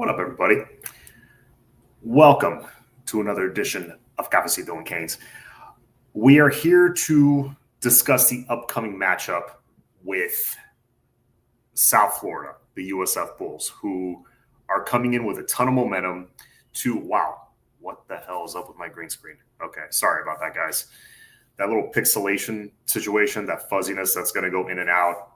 What up, everybody? Welcome to another edition of Cafecito and Canes. We are here to discuss the upcoming matchup with South Florida, the USF Bulls, who are coming in with a ton of momentum to, wow, what the hell is up with my green screen? Okay, sorry about that, guys. That little pixelation situation, that fuzziness that's going to go in and out.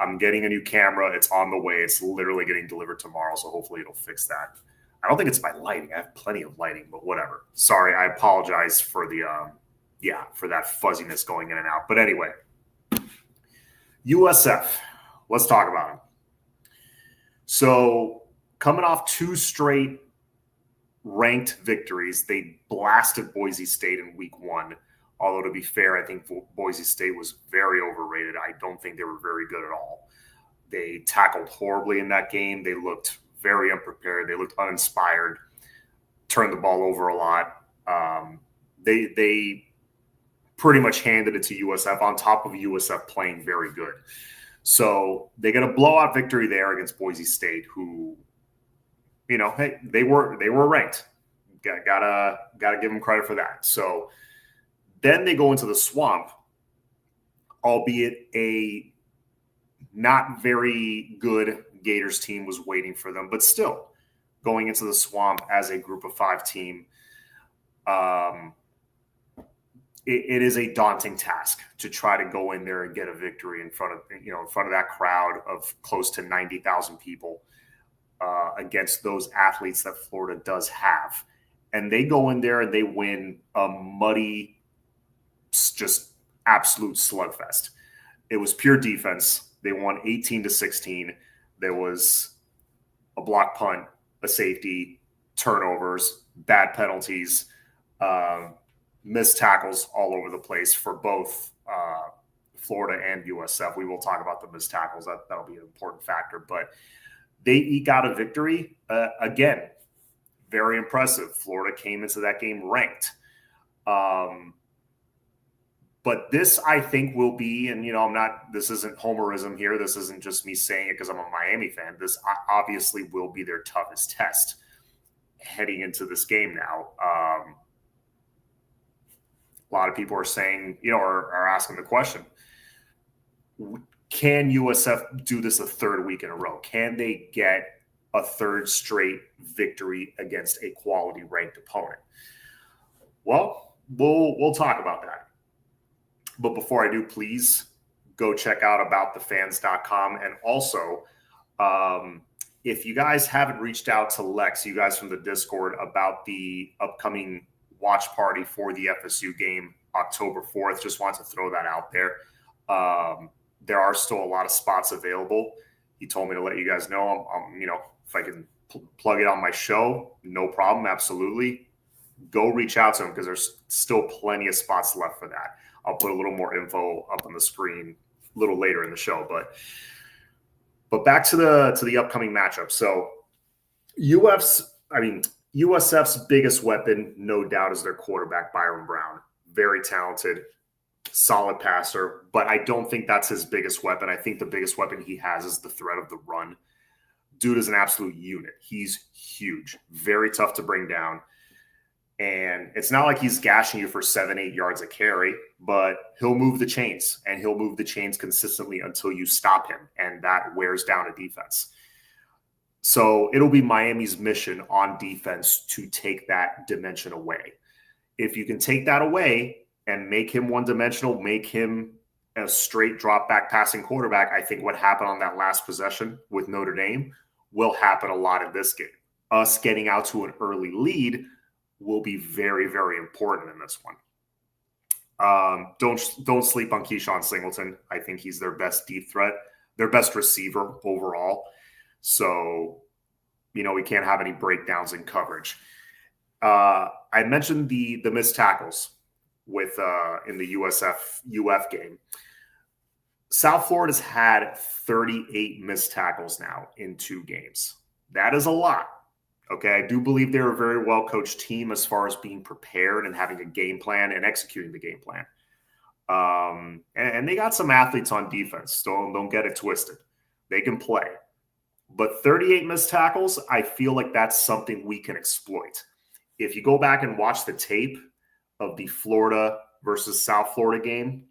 I'm getting a new camera. It's on the way. It's literally getting delivered tomorrow, so hopefully it'll fix that. I don't think it's my lighting. I have plenty of lighting, but whatever. Sorry, I apologize for the for that fuzziness going in and out. But anyway, USF. Let's talk about them. So coming off two straight ranked victories, they blasted Boise State in week one. Although, to be fair, I think Boise State was very overrated. I don't think they were very good at all. They tackled horribly in that game. They looked very unprepared. They looked uninspired, turned the ball over a lot. They pretty much handed it to USF on top of USF playing very good. So they got a blowout victory there against Boise State, who, hey, they were ranked. Gotta give them credit for that. So then they go into the Swamp, albeit a not very good Gators team was waiting for them, but still going into the Swamp as a group of five team, it is a daunting task to try to go in there and get a victory in front of that crowd of close to 90,000 people against those athletes that Florida does have. And they go in there and they win a muddy, just absolute slugfest. It was pure defense. They won 18-16. There was a block punt, a safety, turnovers, bad penalties, missed tackles all over the place for both Florida and USF. We will talk about the missed tackles. That'll be an important factor. But they eke out a victory. Again, very impressive. Florida came into that game ranked. But this, I think, will be, and this isn't homerism here. This isn't just me saying it because I'm a Miami fan. This obviously will be their toughest test heading into this game now. A lot of people are saying, are asking the question, can USF do this a third week in a row? Can they get a third straight victory against a quality ranked opponent? Well, we'll talk about that. But before I do, please go check out aboutthefans.com. And also, if you guys haven't reached out to Lex, you guys from the Discord, about the upcoming watch party for the FSU game, October 4th, just want to throw that out there. There are still a lot of spots available. He told me to let you guys know. If I can plug it on my show, no problem, absolutely. Go reach out to him because there's still plenty of spots left for that. I'll put a little more info up on the screen a little later in the show, but back to the upcoming matchup. So USF's biggest weapon, no doubt, is their quarterback, Byron Brown. Very talented, solid passer, but I don't think that's his biggest weapon. I think the biggest weapon he has is the threat of the run. Dude is an absolute unit. He's huge, very tough to bring down. And it's not like he's gashing you for 7-8 yards a carry, but he'll move the chains, and he'll move the chains consistently until you stop him, and that wears down a defense. So it'll be Miami's mission on defense to take that dimension away. If you can take that away and make him one-dimensional, make him a straight drop-back passing quarterback, I think what happened on that last possession with Notre Dame will happen a lot in this game. Us getting out to an early lead will be very, very important in this one. Don't sleep on Keyshawn Singleton. I think he's their best deep threat, their best receiver overall. So, we can't have any breakdowns in coverage. I mentioned the missed tackles with in the UF game. South Florida's had 38 missed tackles now in 2 games. That is a lot. Okay, I do believe they're a very well-coached team as far as being prepared and having a game plan and executing the game plan. And they got some athletes on defense. Don't get it twisted. They can play. But 38 missed tackles, I feel like that's something we can exploit. If you go back and watch the tape of the Florida versus South Florida game,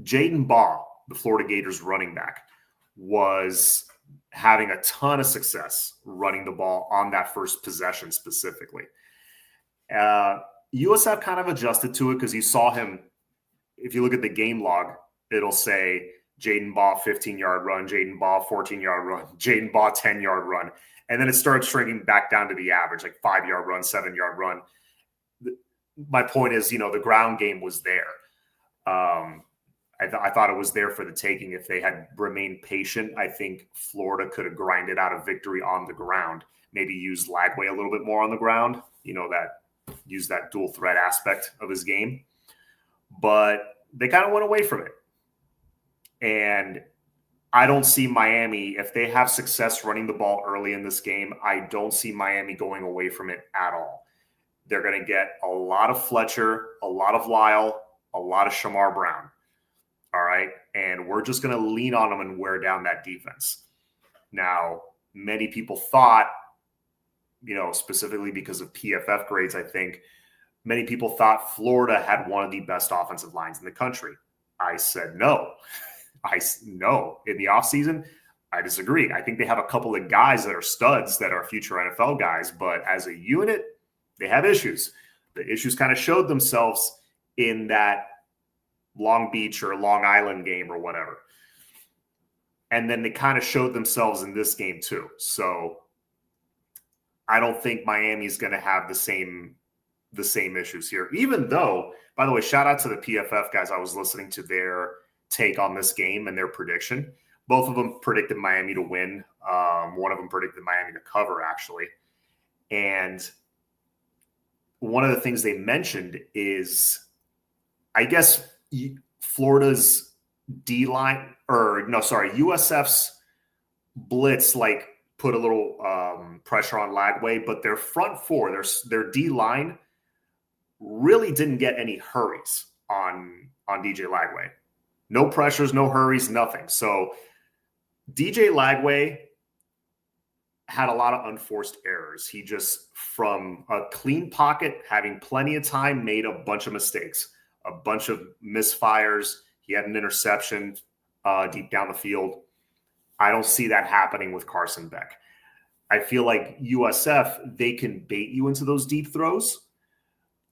Jaden Baugh, the Florida Gators running back, was having a ton of success running the ball on that first possession specifically. USF kind of adjusted to it because you saw him. If you look at the game log, it'll say Jaden Baugh 15-yard run, Jaden Baugh 14-yard run, Jaden Baugh 10-yard run. And then it started shrinking back down to the average, like 5-yard run, 7-yard run. My point is, the ground game was there. I thought it was there for the taking. If they had remained patient, I think Florida could have grinded out a victory on the ground, maybe used Lagway a little bit more on the ground, use that dual threat aspect of his game. But they kind of went away from it. And I don't see Miami, if they have success running the ball early in this game, I don't see Miami going away from it at all. They're going to get a lot of Fletcher, a lot of Lyle, a lot of Shamar Brown. All right. And we're just going to lean on them and wear down that defense. Now, many people thought, specifically because of PFF grades, I think many people thought Florida had one of the best offensive lines in the country. I said no. No. In the offseason, I disagree. I think they have a couple of guys that are studs that are future NFL guys, but as a unit, they have issues. The issues kind of showed themselves in that Long Beach or Long Island game or whatever. And then they kind of showed themselves in this game too. So I don't think Miami's going to have the same issues here, even though, by the way, shout out to the PFF guys. I was listening to their take on this game and their prediction. Both of them predicted Miami to win. One of them predicted Miami to cover, actually. And one of the things they mentioned is, I guess, Florida's D-line, USF's blitz, put a little pressure on Lagway, but their front four, their D-line really didn't get any hurries on DJ Lagway. No pressures, no hurries, nothing. So DJ Lagway had a lot of unforced errors. He just, from a clean pocket, having plenty of time, made a bunch of mistakes, a bunch of misfires. He had an interception deep down the field. I don't see that happening with Carson Beck. I feel like USF, they can bait you into those deep throws,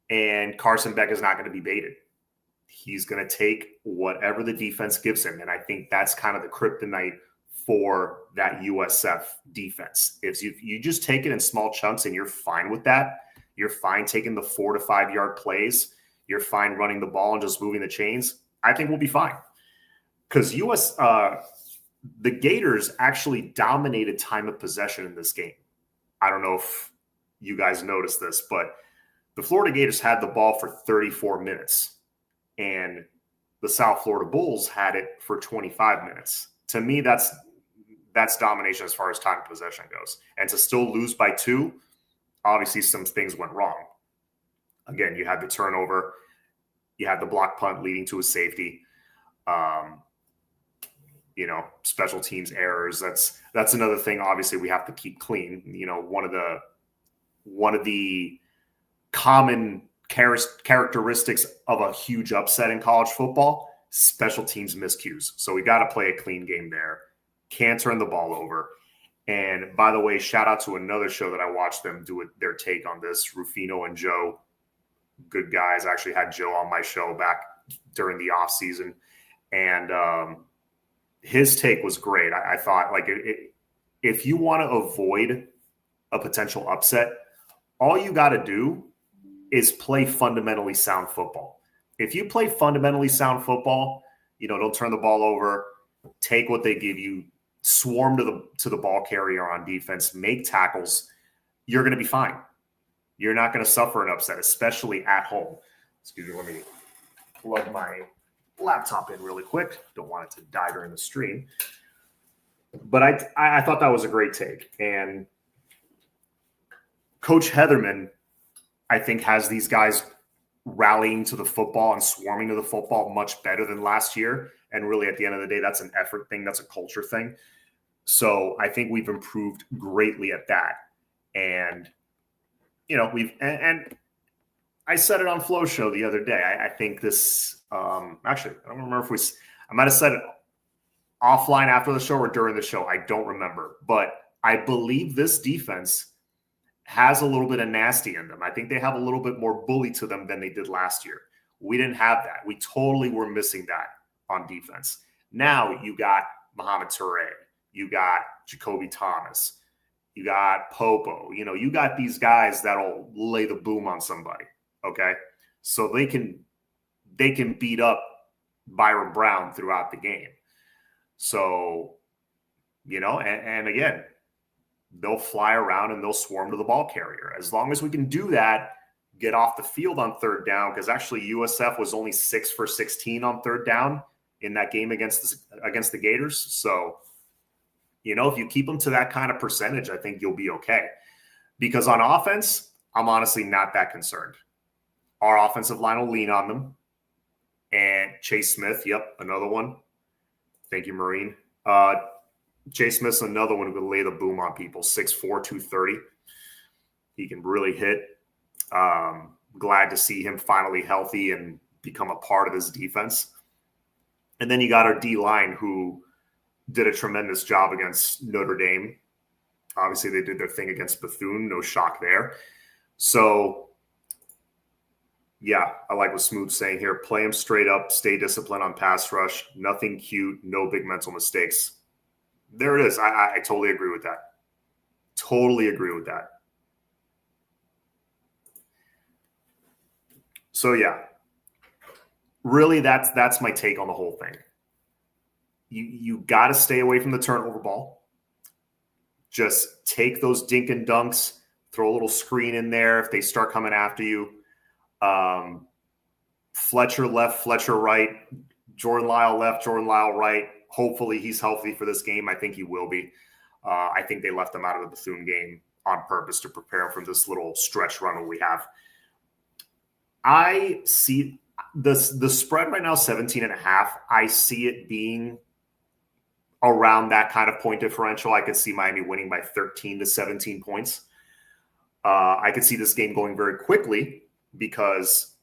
and Carson Beck is not going to be baited. He's going to take whatever the defense gives him, and I think that's kind of the kryptonite for that USF defense. If you just take it in small chunks and you're fine with that, you're fine taking the 4 to 5 yard plays, you're fine running the ball and just moving the chains, I think we'll be fine. Because the Gators actually dominated time of possession in this game. I don't know if you guys noticed this, but the Florida Gators had the ball for 34 minutes, and the South Florida Bulls had it for 25 minutes. To me, that's domination as far as time of possession goes. And to still lose by 2, obviously some things went wrong. Again, you had the turnover, you had the block punt leading to a safety. Special teams errors. That's another thing. Obviously, we have to keep clean. One of the common characteristics of a huge upset in college football, special teams miscues. So we got to play a clean game there. Can't turn the ball over. And by the way, shout out to another show that I watched them do their take on this. Rufino and Joe, good guys. I actually had Joe on my show back during the off season, and his take was great. I thought, if you want to avoid a potential upset, all you got to do is play fundamentally sound football. If you play fundamentally sound football, don't turn the ball over, take what they give you, swarm to the ball carrier on defense, make tackles, you're going to be fine. You're not going to suffer an upset, especially at home. Excuse me, let me plug my laptop in really quick. Don't want it to die during the stream. But I thought that was a great take. And Coach Heatherman, I think, has these guys rallying to the football and swarming to the football much better than last year. And really, at the end of the day, that's an effort thing. That's a culture thing. So I think we've improved greatly at that. And, you know, and I said it on Flow Show the other day. I think this, actually, I don't remember if I might have said it offline after the show or during the show. I don't remember. But I believe this defense has a little bit of nasty in them. I think they have a little bit more bully to them than they did last year. We didn't have that. We totally were missing that on defense. Now you got Mohamed Toure. You got Jacoby Thomas. You got Popo. You know, you got these guys that'll lay the boom on somebody. Okay. So they can beat up Byron Brown throughout the game. So, you know, and again, they'll fly around and they'll swarm to the ball carrier. As long as we can do that, get off the field on third down, because actually USF was only 6 for 16 on third down in that game against the Gators. So, you know, if you keep them to that kind of percentage, I think you'll be okay. Because on offense, I'm honestly not that concerned. Our offensive line will lean on them. And Chase Smith, yep, another one. Thank you, Marine. Chase Smith's another one who can lay the boom on people. 6'4", 230. He can really hit. Glad to see him finally healthy and become a part of this defense. And then you got our D-line, who did a tremendous job against Notre Dame. Obviously, they did their thing against Bethune. No shock there. So, yeah, I like what Smooth's saying here. Play him straight up. Stay disciplined on pass rush. Nothing cute. No big mental mistakes. There it is. I totally agree with that. Totally agree with that. So, yeah, really that's my take on the whole thing. You got to stay away from the turnover ball. Just take those dink and dunks, throw a little screen in there if they start coming after you. Fletcher left, Fletcher right, Jordan Lyle left, Jordan Lyle right. Hopefully he's healthy for this game. I think he will be. I think they left him out of the Bethune game on purpose to prepare for this little stretch run we have. I see the spread right now, 17.5. I see it being around that kind of point differential. I could see Miami winning by 13 to 17 points. I could see this game going very quickly because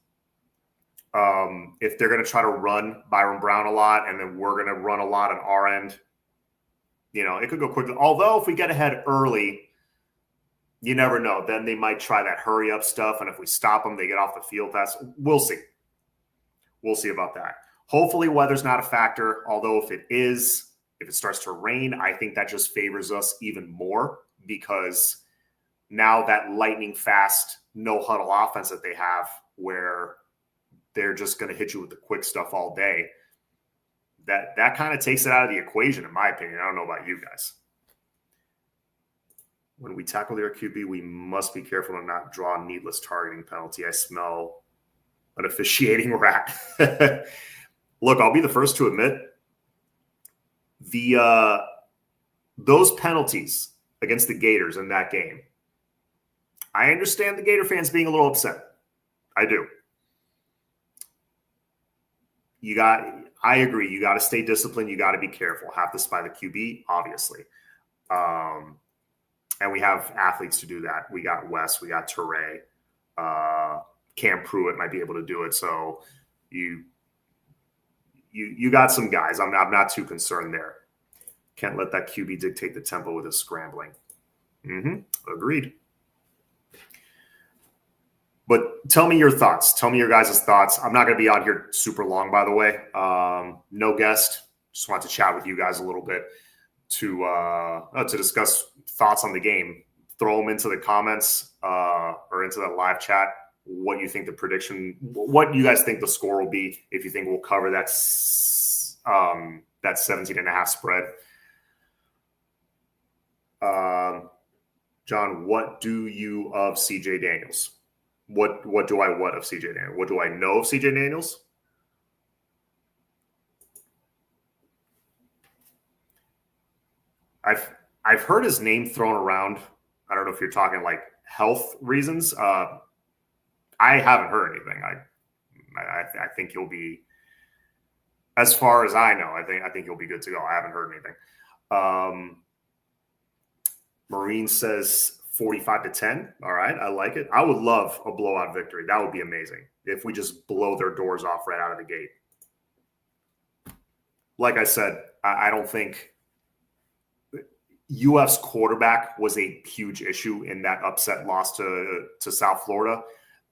if they're going to try to run Byron Brown a lot and then we're going to run a lot on our end, you know, it could go quickly. Although if we get ahead early, you never know. Then they might try that hurry up stuff. And if we stop them, they get off the field. We'll see. We'll see about that. Hopefully weather's not a factor. Although if it starts to rain, I think that just favors us even more, because now that lightning fast, no huddle offense that they have, where they're just going to hit you with the quick stuff all day, that kind of takes it out of the equation, in my opinion. I don't know about you guys. When we tackle their QB, we must be careful to not draw a needless targeting penalty. I smell an officiating rat. Look, I'll be the first to admit, those penalties against the Gators in that game, I understand the Gator fans being a little upset. I do. I agree. You got to stay disciplined. You got to be careful. Have to spy the QB, obviously. And we have athletes to do that. We got Wes. We got Toure. Cam Pruitt might be able to do it. So you got some guys. I'm not too concerned there. Can't let that QB dictate the tempo with his scrambling. Agreed. But tell me your thoughts. Tell me your guys' thoughts. I'm not going to be on here super long, by the way. No guest. Just want to chat with you guys a little bit to discuss thoughts on the game. Throw them into the comments or into the live chat. What you think the prediction? What you guys think the score will be? If you think we'll cover that 17.5 spread. John, what do you of CJ Daniels? What do I of CJ Daniels? What do I know of CJ Daniels? I've heard his name thrown around. I don't know if you're talking like health reasons. I haven't heard anything. I think he'll be, as far as I know, I think he'll be good to go. I haven't heard anything. Marine says 45-10. All right, I like it. I would love a blowout victory. That would be amazing if we just blow their doors off right out of the gate. Like I said, I don't think UF's quarterback was a huge issue in that upset loss to South Florida.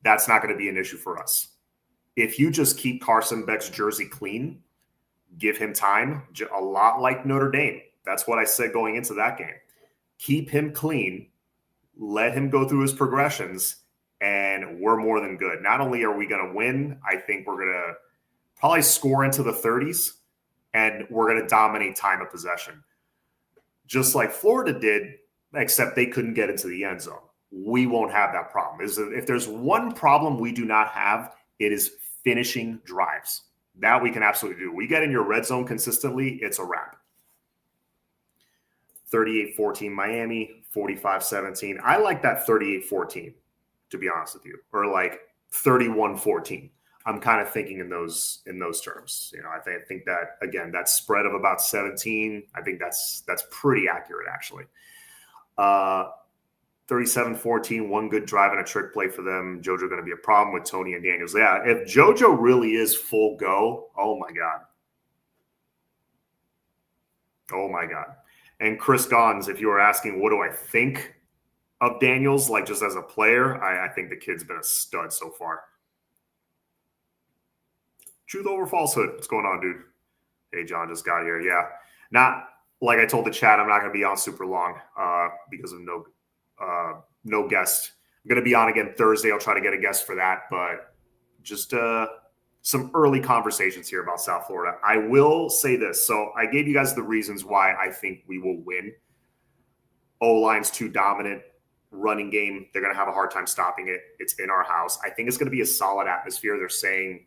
That's not going to be an issue for us. If you just keep Carson Beck's jersey clean, give him time, a lot like Notre Dame. That's what I said going into that game. Keep him clean, let him go through his progressions, and we're more than good. Not only are we going to win, I think we're going to probably score into the 30s, and we're going to dominate time of possession. Just like Florida did, except they couldn't get into the end zone. We won't have that problem. If there's one problem we do not have, it is finishing drives. That we can absolutely do. We get in your red zone consistently, it's a wrap. 38-14 Miami, 45-17. I like that 38-14, to be honest with you, or like 31-14. I'm kind of thinking in those terms. You know, I think that, again, that spread of about 17, I think that's pretty accurate, actually. 37-14, one good drive and a trick play for them. JoJo going to be a problem with Tony and Daniels. Yeah, if JoJo really is full go, oh my God. Oh my God. And Chris Gons, if you were asking, what do I think of Daniels, like just as a player, I think the kid's been a stud so far. Truth over falsehood. What's going on, dude? Hey, John just got here. Yeah. Not like I told the chat, I'm not going to be on super long because of no guest. I'm going to be on again Thursday. I'll try to get a guest for that, but just some early conversations here about South Florida. I will say this. So I gave you guys the reasons why I think we will win. O-line's too dominant. Running game, they're going to have a hard time stopping it. It's in our house. I think it's going to be a solid atmosphere. They're saying,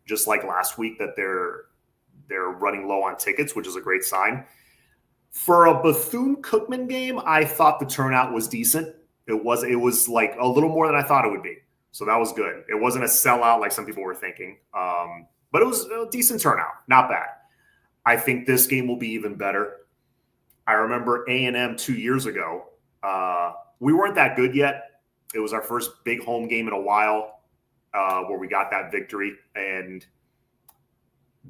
just like last week, that they're running low on tickets, which is a great sign. For a Bethune-Cookman game, I thought the turnout was decent. It was like a little more than I thought it would be. So that was good. It wasn't a sellout like some people were thinking. But it was a decent turnout. Not bad. I think this game will be even better. I remember A&M 2 years ago. We weren't that good yet. It was our first big home game in a while where we got that victory. And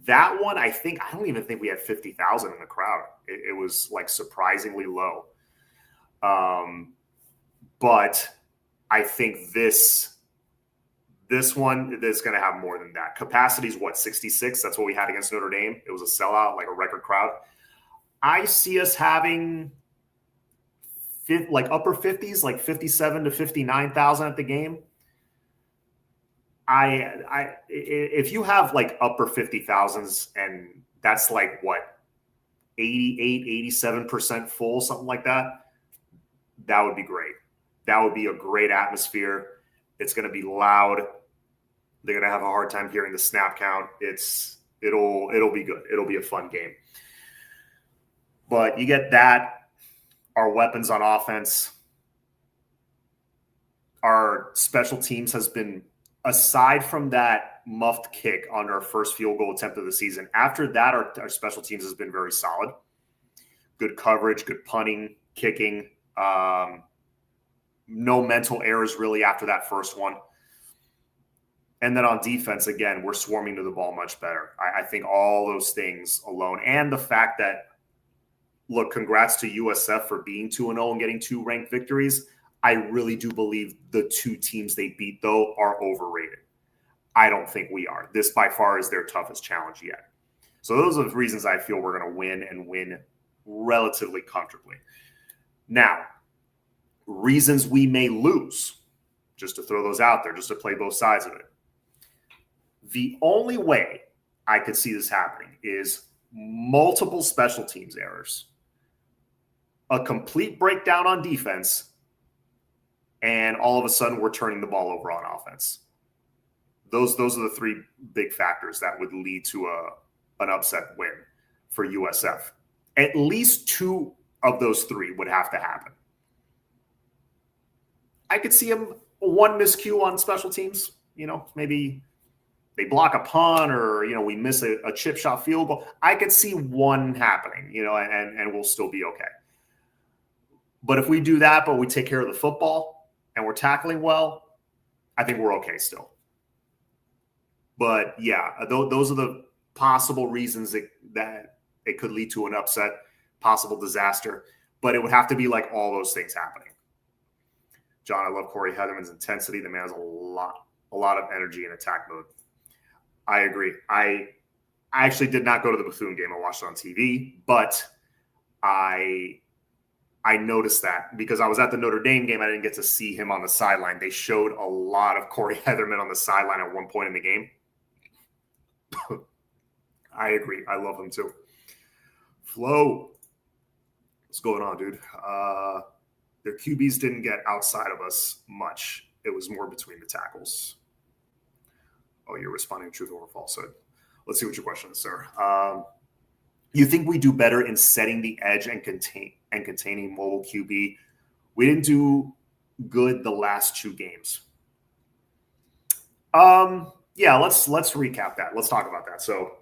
that one, I don't even think we had 50,000 in the crowd. It was like surprisingly low. But I think this one is going to have more than that. Capacity is what, 66? That's what we had against Notre Dame. It was a sellout, like a record crowd. I see us having like upper 50s, like 57 to 59,000 at the game. If you have like upper 50,000s and that's like what, 88, 87% full, something like that, that would be great. That would be a great atmosphere. It's going to be loud. They're going to have a hard time hearing the snap count. It'll be good. It'll be a fun game. But you get that. Our weapons on offense, our special teams has been, aside from that muffed kick on our first field goal attempt of the season, after that, our special teams has been very solid. Good coverage, good punting, kicking. No mental errors really after that first one. And then on defense, again, we're swarming to the ball much better. I think all those things alone, and the fact that, look, congrats to USF for being 2-0 and getting 2 ranked victories. I really do believe the 2 teams they beat, though, are overrated. I don't think we are. This, by far, is their toughest challenge yet. So those are the reasons I feel we're going to win and win relatively comfortably. Now, reasons we may lose, just to throw those out there, just to play both sides of it. The only way I could see this happening is multiple special teams errors, a complete breakdown on defense, and all of a sudden we're turning the ball over on offense. Those are the 3 big factors that would lead to an upset win for USF. At least 2 of those 3 would have to happen. I could see one miscue on special teams. You know, maybe they block a punt or, you know, we miss a chip shot field goal. I could see one happening, you know, and we'll still be okay. But if we do that, but we take care of the football and we're tackling well, I think we're okay still. But yeah, those are the possible reasons that it could lead to an upset, possible disaster. But it would have to be like all those things happening. John, I love Corey Heatherman's intensity. The man has a lot of energy in attack mode. I agree. I actually did not go to the Bethune game. I watched it on TV, but I noticed that because I was at the Notre Dame game. I didn't get to see him on the sideline. They showed a lot of Corey Heatherman on the sideline at one point in the game. I agree. I love him too. Flo, what's going on, dude? Their QBs didn't get outside of us much. It was more between the tackles. Oh, you're responding to truth or falsehood. Let's see what your question is, sir. You think we do better in setting the edge and containing mobile QB? We didn't do good the last 2 games. Yeah, let's recap that. Let's talk about that. So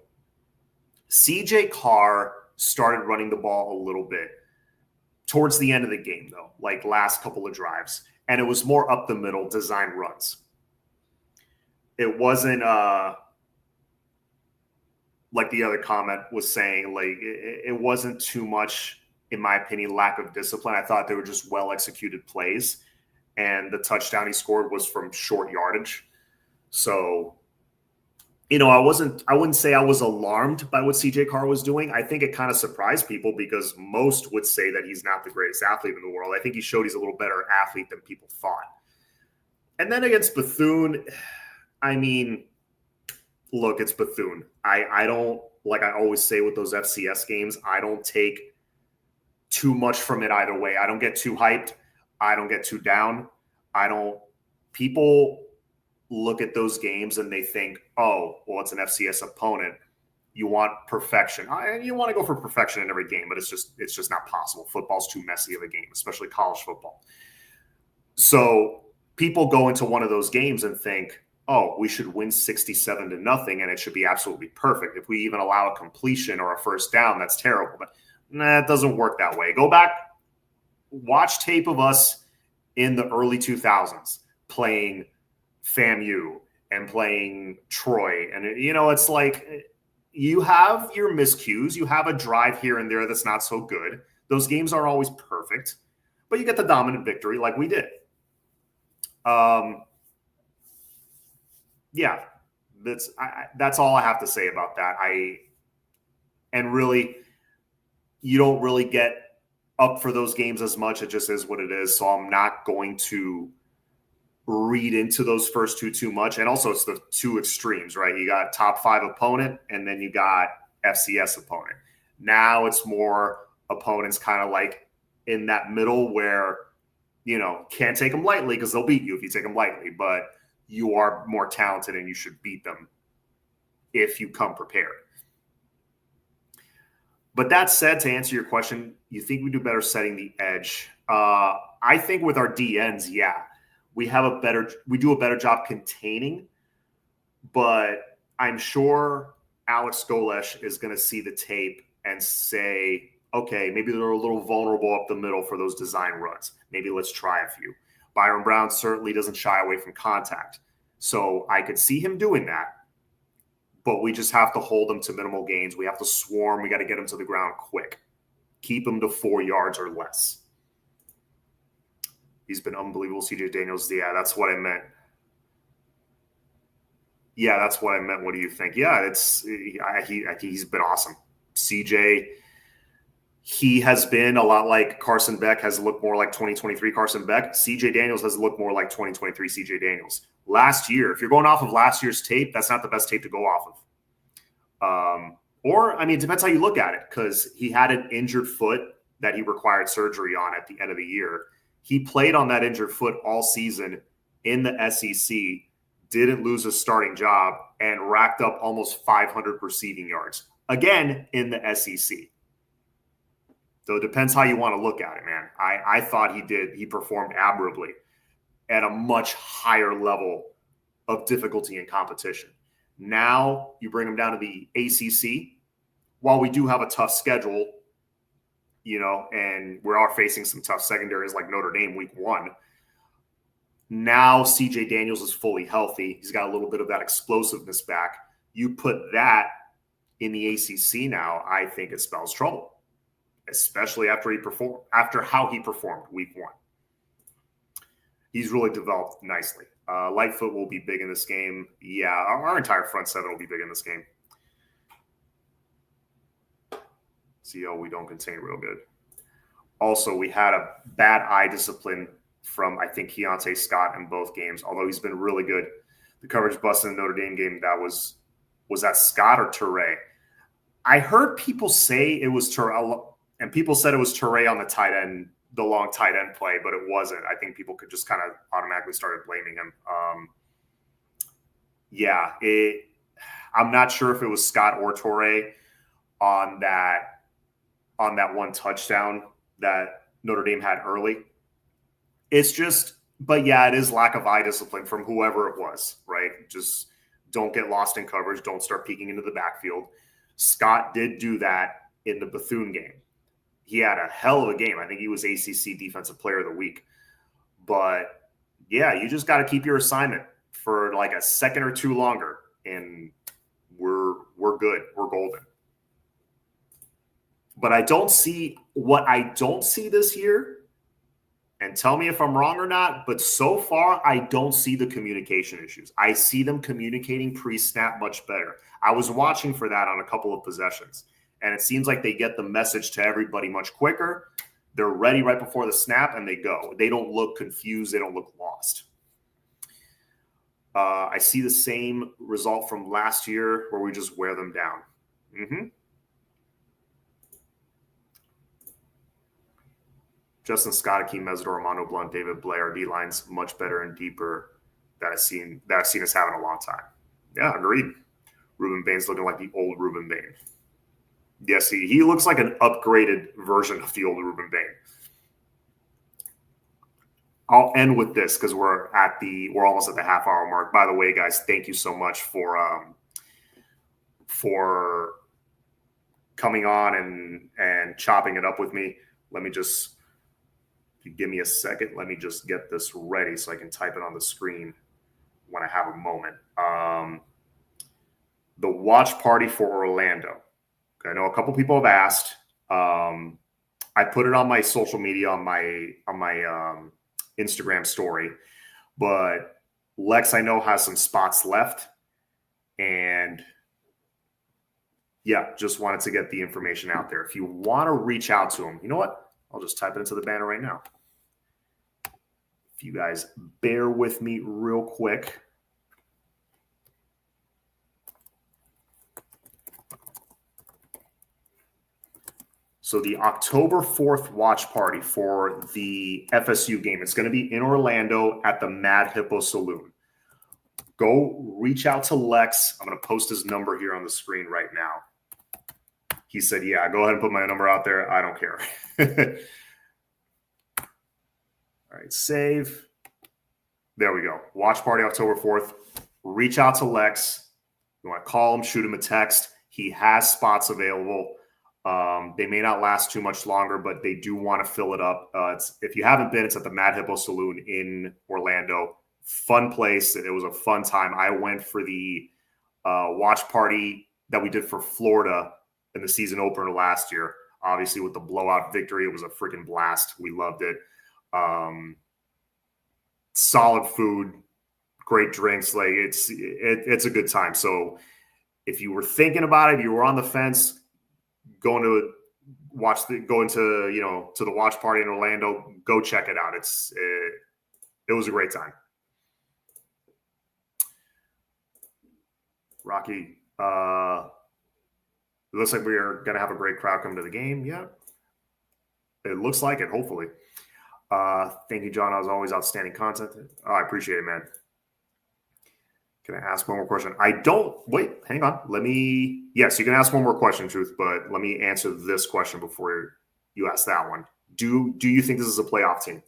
CJ Carr started running the ball a little bit towards the end of the game, though, like last couple of drives. And it was more up the middle, design runs. It wasn't like the other comment was saying, like it wasn't too much, in my opinion, lack of discipline. I thought they were just well-executed plays. And the touchdown he scored was from short yardage. So, I wouldn't say I was alarmed by what CJ Carr was doing. I think it kind of surprised people because most would say that he's not the greatest athlete in the world. I think he showed he's a little better athlete than people thought. And then against Bethune, I mean, look, it's Bethune. I don't, like I always say with those FCS games, I don't take too much from it either way. I don't get too hyped. I don't get too down. People look at those games and they think, oh, well, it's an FCS opponent. You want perfection. You want to go for perfection in every game, but it's just not possible. Football's too messy of a game, especially college football. So people go into one of those games and think, oh, we should win 67-0 and it should be absolutely perfect. If we even allow a completion or a first down, that's terrible. But it doesn't work that way. Go back, watch tape of us in the early 2000s playing FAMU and playing Troy. And, it's like you have your miscues. You have a drive here and there that's not so good. Those games aren't always perfect, but you get the dominant victory like we did. Yeah, that's all I have to say about that. And really, you don't really get up for those games as much. It just is what it is. So I'm not going to read into those first two too much. And also it's the 2 extremes, right? You got top 5 opponent and then you got FCS opponent. Now it's more opponents kind of like in that middle where, can't take them lightly because they'll beat you if you take them lightly, but you are more talented and you should beat them if you come prepared. But that said, to answer your question, you think we do better setting the edge? I think with our DNs, yeah. We do a better job containing, but I'm sure Alex Golesh is going to see the tape and say, okay, maybe they're a little vulnerable up the middle for those design runs. Maybe let's try a few. Byron Brown certainly doesn't shy away from contact. So I could see him doing that, but we just have to hold them to minimal gains. We have to swarm. We got to get them to the ground quick. Keep them to 4 yards or less. He's been unbelievable, CJ Daniels. Yeah, that's what I meant. Yeah, that's what I meant. What do you think? Yeah, he's been awesome. CJ, he has been a lot like Carson Beck, has looked more like 2023 Carson Beck. CJ Daniels has looked more like 2023 CJ Daniels. Last year, if you're going off of last year's tape, that's not the best tape to go off of. It depends how you look at it, because he had an injured foot that he required surgery on at the end of the year. He played on that injured foot all season in the SEC, didn't lose his starting job, and racked up almost 500 receiving yards. Again, in the SEC. So it depends how you want to look at it, man. I thought he performed admirably at a much higher level of difficulty and competition. Now you bring him down to the ACC. While we do have a tough schedule, and we are facing some tough secondaries like Notre Dame week 1. Now CJ Daniels is fully healthy. He's got a little bit of that explosiveness back. You put that in the ACC now, I think it spells trouble, especially after how he performed week 1. He's really developed nicely. Lightfoot will be big in this game. Yeah, our entire front seven will be big in this game. CO we don't contain real good. Also, we had a bad eye discipline from, I think, Keontae Scott in both games, although he's been really good. The coverage bust in the Notre Dame game, was that Scott or Toure? I heard people say it was Toure, and people said it was Toure on the tight end, the long tight end play, but it wasn't. I think people could just kind of automatically started blaming him. I'm not sure if it was Scott or Toure on that one touchdown that Notre Dame had early. It's just, but yeah, it is lack of eye discipline from whoever it was, right? Just don't get lost in coverage. Don't start peeking into the backfield. Scott did do that in the Bethune game. He had a hell of a game. I think he was ACC Defensive Player of the Week. But yeah, you just got to keep your assignment for like a second or two longer, and we're good. We're golden. But what I don't see this year, and tell me if I'm wrong or not, but so far I don't see the communication issues. I see them communicating pre-snap much better. I was watching for that on a couple of possessions, and it seems like they get the message to everybody much quicker. They're ready right before the snap, and they go. They don't look confused. They don't look lost. I see the same result from last year where we just wear them down. Mm-hmm. Justin Scott, Akeem Mesidor, Armando Blunt, David Blair, D-line's much better and deeper that I've seen us have in a long time. Yeah, agreed. Ruben Bain's looking like the old Ruben Bain. Yes, he looks like an upgraded version of the old Ruben Bain. I'll end with this because we're almost at the half-hour mark. By the way, guys, thank you so much for coming on and chopping it up with me. Let me just. If you give me a second, let me just get this ready so I can type it on the screen when I have a moment. The watch party for Orlando. I know a couple people have asked. I put it on my social media, on my Instagram story, but Lex, I know, has some spots left, and yeah, just wanted to get the information out there. If you want to reach out to him, you know what? I'll just type it into the banner right now. If you guys bear with me real quick. So the October 4th watch party for the FSU game, it's going to be in Orlando at the Mad Hippo Saloon. Go reach out to Lex. I'm going to post his number here on the screen right now. He said, yeah, go ahead and put my number out there. I don't care. All right, save. There we go. Watch party October 4th. Reach out to Lex. You want to call him, shoot him a text. He has spots available. They may not last too much longer, but they do want to fill it up. If you haven't been, it's at the Mad Hippo Saloon in Orlando. Fun place. It was a fun time. I went for the watch party that we did for Florida in the season opener last year. Obviously, with the blowout victory, it was a freaking blast. We loved it. Solid food, great drinks. Like it's a good time. So if you were thinking about it, you were on the fence, going to the watch party in Orlando, go check it out. It was a great time. Rocky, it looks like we are going to have a great crowd come to the game. Yeah, it looks like it, hopefully. Thank you, John. As always, outstanding content. Oh, I appreciate it, man. Can I ask one more question? Hang on. Yes, you can ask one more question, Truth, but let me answer this question before you ask that one. Do you think this is a playoff team?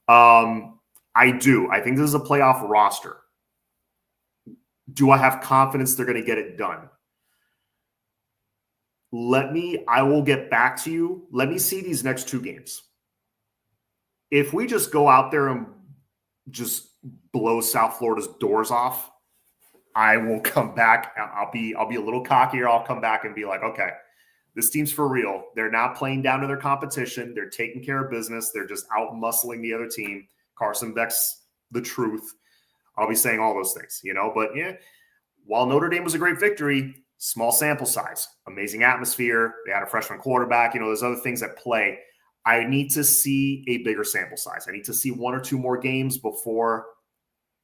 I do. I think this is a playoff roster. Do I have confidence they're going to get it done? I will get back to you. Let me see these next 2 games. If we just go out there and just blow South Florida's doors off, I will come back. I'll be a little cockier. I'll come back and be like, okay, this team's for real. They're not playing down to their competition. They're taking care of business. They're just out muscling the other team. Carson Beck's the truth. I'll be saying all those things, But yeah, while Notre Dame was a great victory, small sample size, amazing atmosphere. They had a freshman quarterback. There's other things at play. I need to see a bigger sample size. I need to see 1 or 2 more games before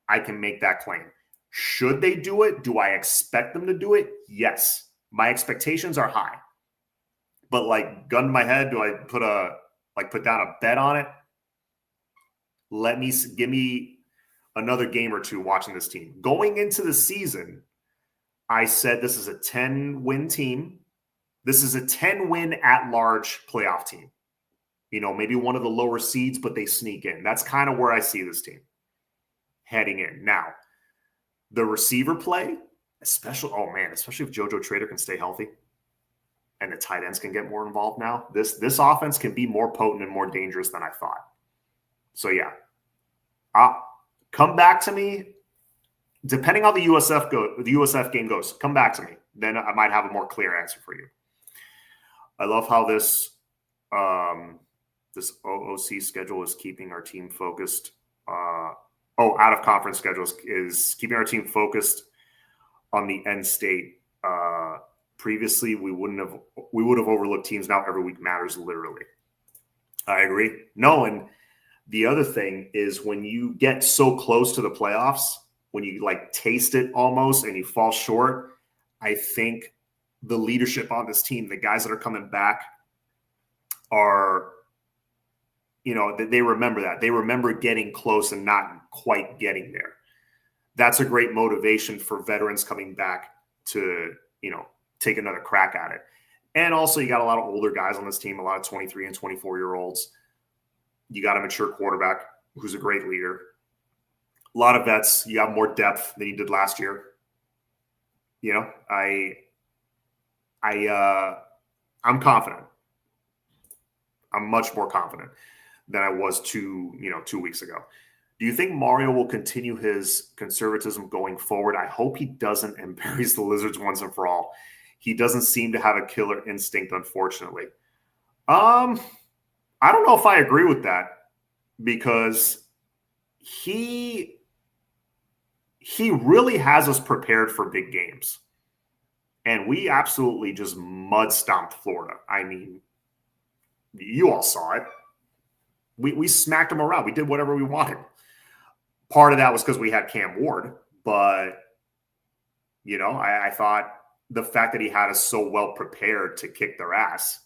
I can make that claim. Should they do it? Do I expect them to do it? Yes. My expectations are high. But gun to my head, do I put down a bet on it? Give me another game or 2 watching this team. Going into the season, I said this is a 10-win team. This is a 10-win at-large playoff team. Maybe one of the lower seeds, but they sneak in. That's kind of where I see this team heading in. Now, the receiver play, especially if JoJo Trader can stay healthy and the tight ends can get more involved now, this offense can be more potent and more dangerous than I thought. So, yeah. Come back to me. Depending on the USF game goes, come back to me. Then I might have a more clear answer for you. I love how this OOC schedule is keeping our team focused. Out of conference schedules is keeping our team focused on the end state. Previously, we would have overlooked teams. Now every week matters, literally. I agree. No, and the other thing is when you get so close to the playoffs, when you taste it almost and you fall short, I think the leadership on this team, the guys that are coming back, are, they remember that. They remember getting close and not quite getting there. That's a great motivation for veterans coming back to, take another crack at it. And also you got a lot of older guys on this team, a lot of 23 and 24-year-olds. You got a mature quarterback who's a great leader. A lot of vets. You have more depth than you did last year. I'm confident. I'm much more confident than I was 2 weeks ago. Do you think Mario will continue his conservatism going forward? I hope he doesn't and buries the Lizards once and for all. He doesn't seem to have a killer instinct, unfortunately. I don't know if I agree with that because he really has us prepared for big games. And we absolutely just mud stomped Florida. I mean, you all saw it. We smacked them around. We did whatever we wanted. Part of that was because we had Cam Ward. But, I thought the fact that he had us so well prepared to kick their ass,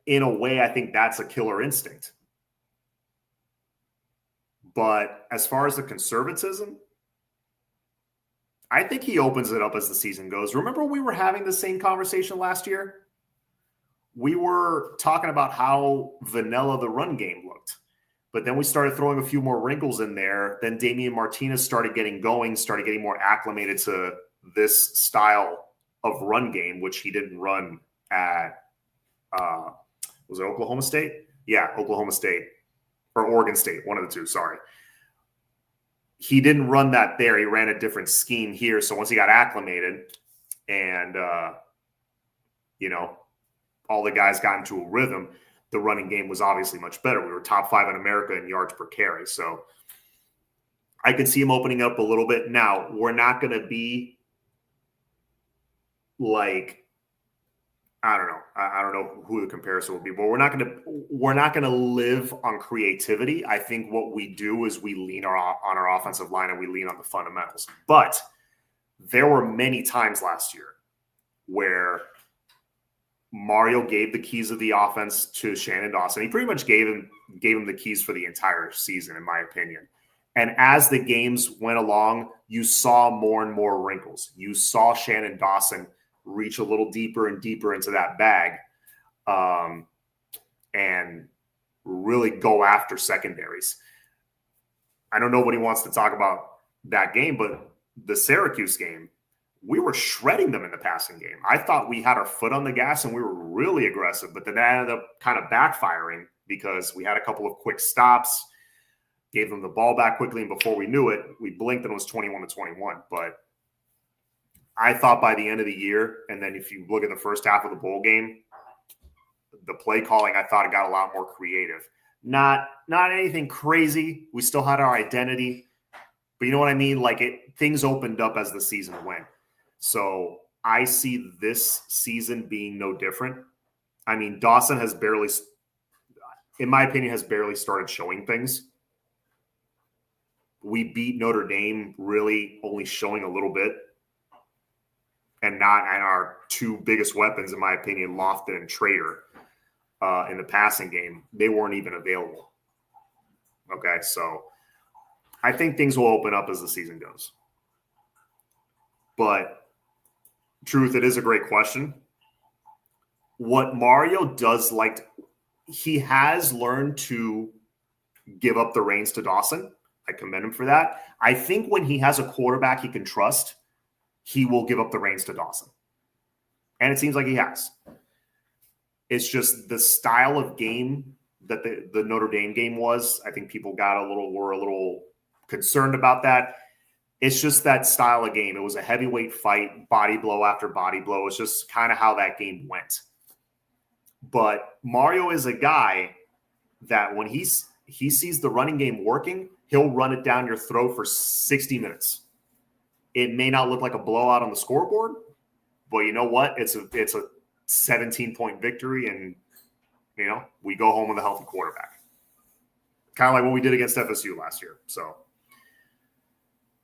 in a way, I think that's a killer instinct. But as far as the conservatism, I think he opens it up as the season goes. Remember we were having the same conversation last year? We were talking about how vanilla the run game looked. But then we started throwing a few more wrinkles in there. Then Damian Martinez started getting going, started getting more acclimated to this style of run game, which he didn't run at, was it Oklahoma State? Yeah, Oklahoma State. Or Oregon State, one of the two, sorry. He didn't run that there. He ran a different scheme here. So once he got acclimated and, all the guys got into a rhythm, the running game was obviously much better. We were top 5 in America in yards per carry. So I could see him opening up a little bit. Now, we're not going to be I don't know who the comparison will be, but we're not going to live on creativity. I think what we do is we lean on our offensive line and we lean on the fundamentals. But there were many times last year where Mario gave the keys of the offense to Shannon Dawson. He pretty much gave him the keys for the entire season, in my opinion. And as the games went along, you saw more and more wrinkles. You saw Shannon Dawson reach a little deeper and deeper into that bag and really go after secondaries. I know nobody wants to talk about that game, but the Syracuse game we were shredding them in the passing game. I thought we had our foot on the gas and we were really aggressive, but then that ended up kind of backfiring because we had a couple of quick stops, gave them the ball back quickly, and before we knew it, we blinked and it was 21-21. But I thought by the end of the year, and then if you look at the first half of the bowl game, the play calling, I thought it got a lot more creative. Not anything crazy. We still had our identity, but you know what I mean? Like things opened up as the season went. So I see this season being no different. I mean, Dawson has barely, in my opinion, has barely started showing things. We beat Notre Dame really only showing a little bit, and our two biggest weapons, in my opinion, Lofton and Trader, in the passing game, they weren't even available. Okay, so I think things will open up as the season goes. But truth, it is a great question. What Mario does he has learned to give up the reins to Dawson. I commend him for that. I think when he has a quarterback he can trust, he will give up the reins to Dawson. And it seems like he has. It's just the style of game that the Notre Dame game was. I think people were a little concerned about that. It's just that style of game. It was a heavyweight fight, body blow after body blow. It's just kind of how that game went. But Mario is a guy that when he sees the running game working, he'll run it down your throat for 60 minutes. It may not look like a blowout on the scoreboard, but you know what? It's a 17-point victory, and we go home with a healthy quarterback. Kind of like what we did against FSU last year. So,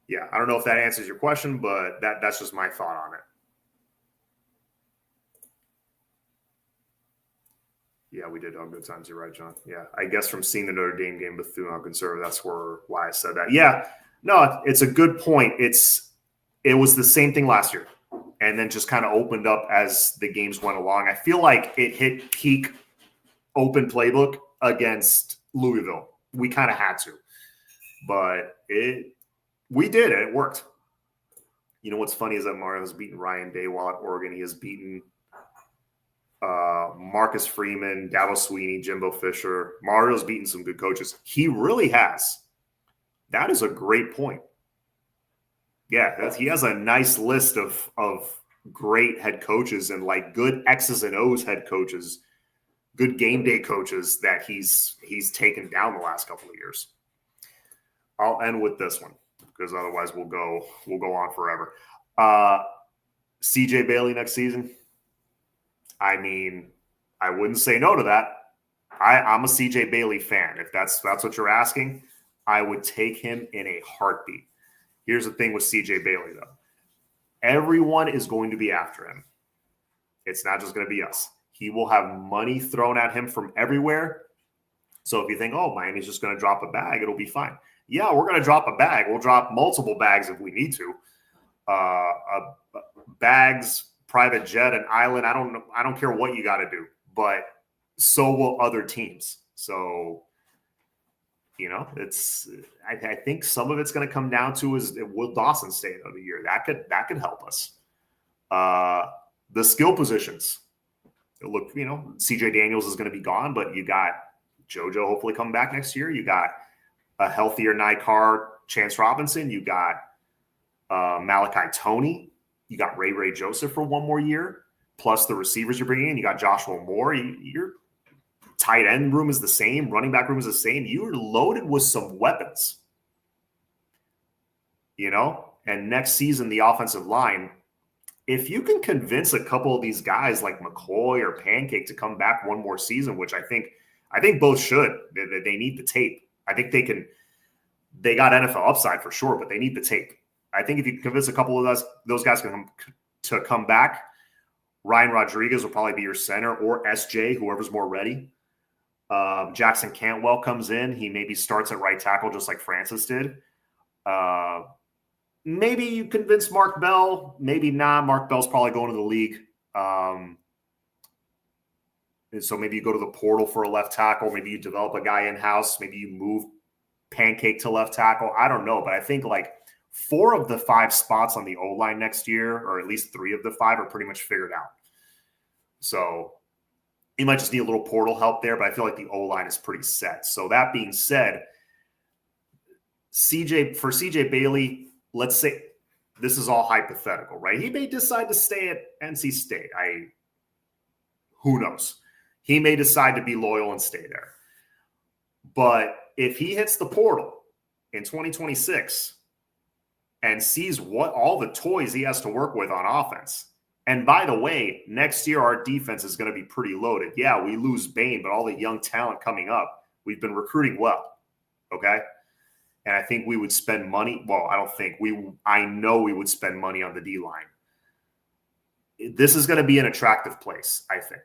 yeah, I don't know if that answers your question, but that's just my thought on it. Yeah, we did on good times. You're right, John. Yeah, I guess from seeing the Notre Dame game with Thune on conservative, that's why I said that. Yeah, no, it's a good point. It was the same thing last year, and then just kind of opened up as the games went along. I feel like it hit peak open playbook against Louisville. We kind of had to, but we did it. It worked. You know what's funny is that Mario has beaten Ryan Day while at Oregon. He has beaten Marcus Freeman, Dabo Sweeney, Jimbo Fisher. Mario's beaten some good coaches. He really has. That is a great point. Yeah, he has a nice list of great head coaches and like good X's and O's head coaches, good game day coaches that he's taken down the last couple of years. I'll end with this one because otherwise we'll go on forever. CJ Bailey next season. I mean, I wouldn't say no to that. I'm a CJ Bailey fan. If that's what you're asking, I would take him in a heartbeat. Here's the thing with CJ Bailey, though. Everyone is going to be after him. It's not just going to be us. He will have money thrown at him from everywhere. So if you think, oh, Miami's just going to drop a bag, it'll be fine. Yeah, we're going to drop a bag. We'll drop multiple bags if we need to. Bags, private jet, an island. I don't care what you got to do, but so will other teams. So, I think some of it's going to come down to is will Dawson stay another year? That could help us. The skill positions. Look, CJ Daniels is going to be gone, but you got JoJo hopefully coming back next year. You got a healthier Nikar, Chance Robinson. You got Malachi Toney. You got Ray Joseph for one more year, plus the receivers you're bringing in. You got Joshua Moore. Your tight end room is the same. Running back room is the same. You're loaded with some weapons. And next season, the offensive line, if you can convince a couple of these guys like McCoy or Pancake to come back one more season, which I think both should. They need the tape. I think they can. They got NFL upside for sure, but they need the tape. I think if you can convince a couple of those guys to come back, Ryan Rodriguez will probably be your center, or SJ, whoever's more ready. Jackson Cantwell comes in. He maybe starts at right tackle just like Francis did. Maybe you convince Mark Bell. Maybe not. Mark Bell's probably going to the league. And so maybe you go to the portal for a left tackle. Maybe you develop a guy in-house. Maybe you move Pancake to left tackle. I don't know. But I think like 4 of the 5 spots on the O-line next year, or at least 3 of the 5, are pretty much figured out. So he might just need a little portal help there, but I feel like the O-line is pretty set. So that being said, CJ Bailey, let's say this is all hypothetical, right? He may decide to stay at NC State. Who knows? He may decide to be loyal and stay there. But if he hits the portal in 2026 and sees what all the toys he has to work with on offense, and by the way, next year our defense is going to be pretty loaded. Yeah, we lose Bain, but all the young talent coming up, we've been recruiting well, okay? And I think we would spend money. Well, I know we would spend money on the D-line. This is going to be an attractive place, I think.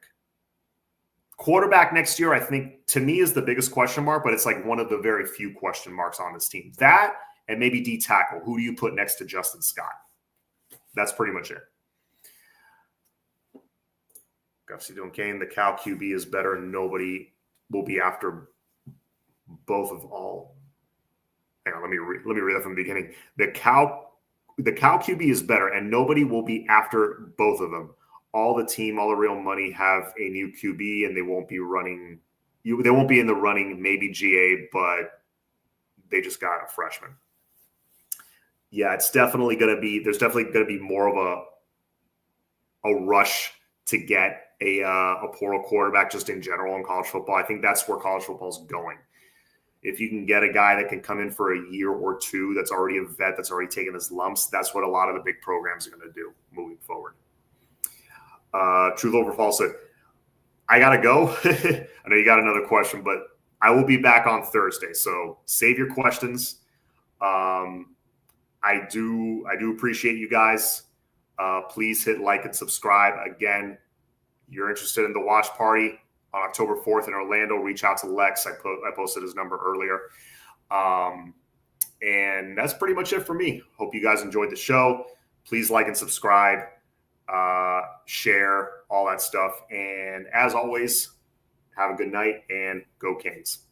Quarterback next year, I think, to me, is the biggest question mark, but it's like one of the very few question marks on this team. That and maybe D-tackle. Who do you put next to Justin Scott? That's pretty much it. Gufsy doing Kane. The Cal QB is better, and nobody will be after both of all. Hang on, let me read that from the beginning. The Cal QB is better, and nobody will be after both of them. All the real money have a new QB, and they won't be running. They won't be in the running. Maybe GA, but they just got a freshman. Yeah, it's definitely going to be. There's definitely going to be more of a rush to get a portal quarterback just in general in college football. I think that's where college football is going. If you can get a guy that can come in for a year or two, that's already a vet, that's already taken his lumps, that's what a lot of the big programs are going to do moving forward. Truth over falsehood. I got to go. I know you got another question, but I will be back on Thursday. So save your questions. I do appreciate you guys. Please hit like and subscribe. Again, you're interested in the watch party on October 4th in Orlando, reach out to Lex. I posted his number earlier. And that's pretty much it for me. Hope you guys enjoyed the show. Please like and subscribe, share, all that stuff. And as always, have a good night and go Canes.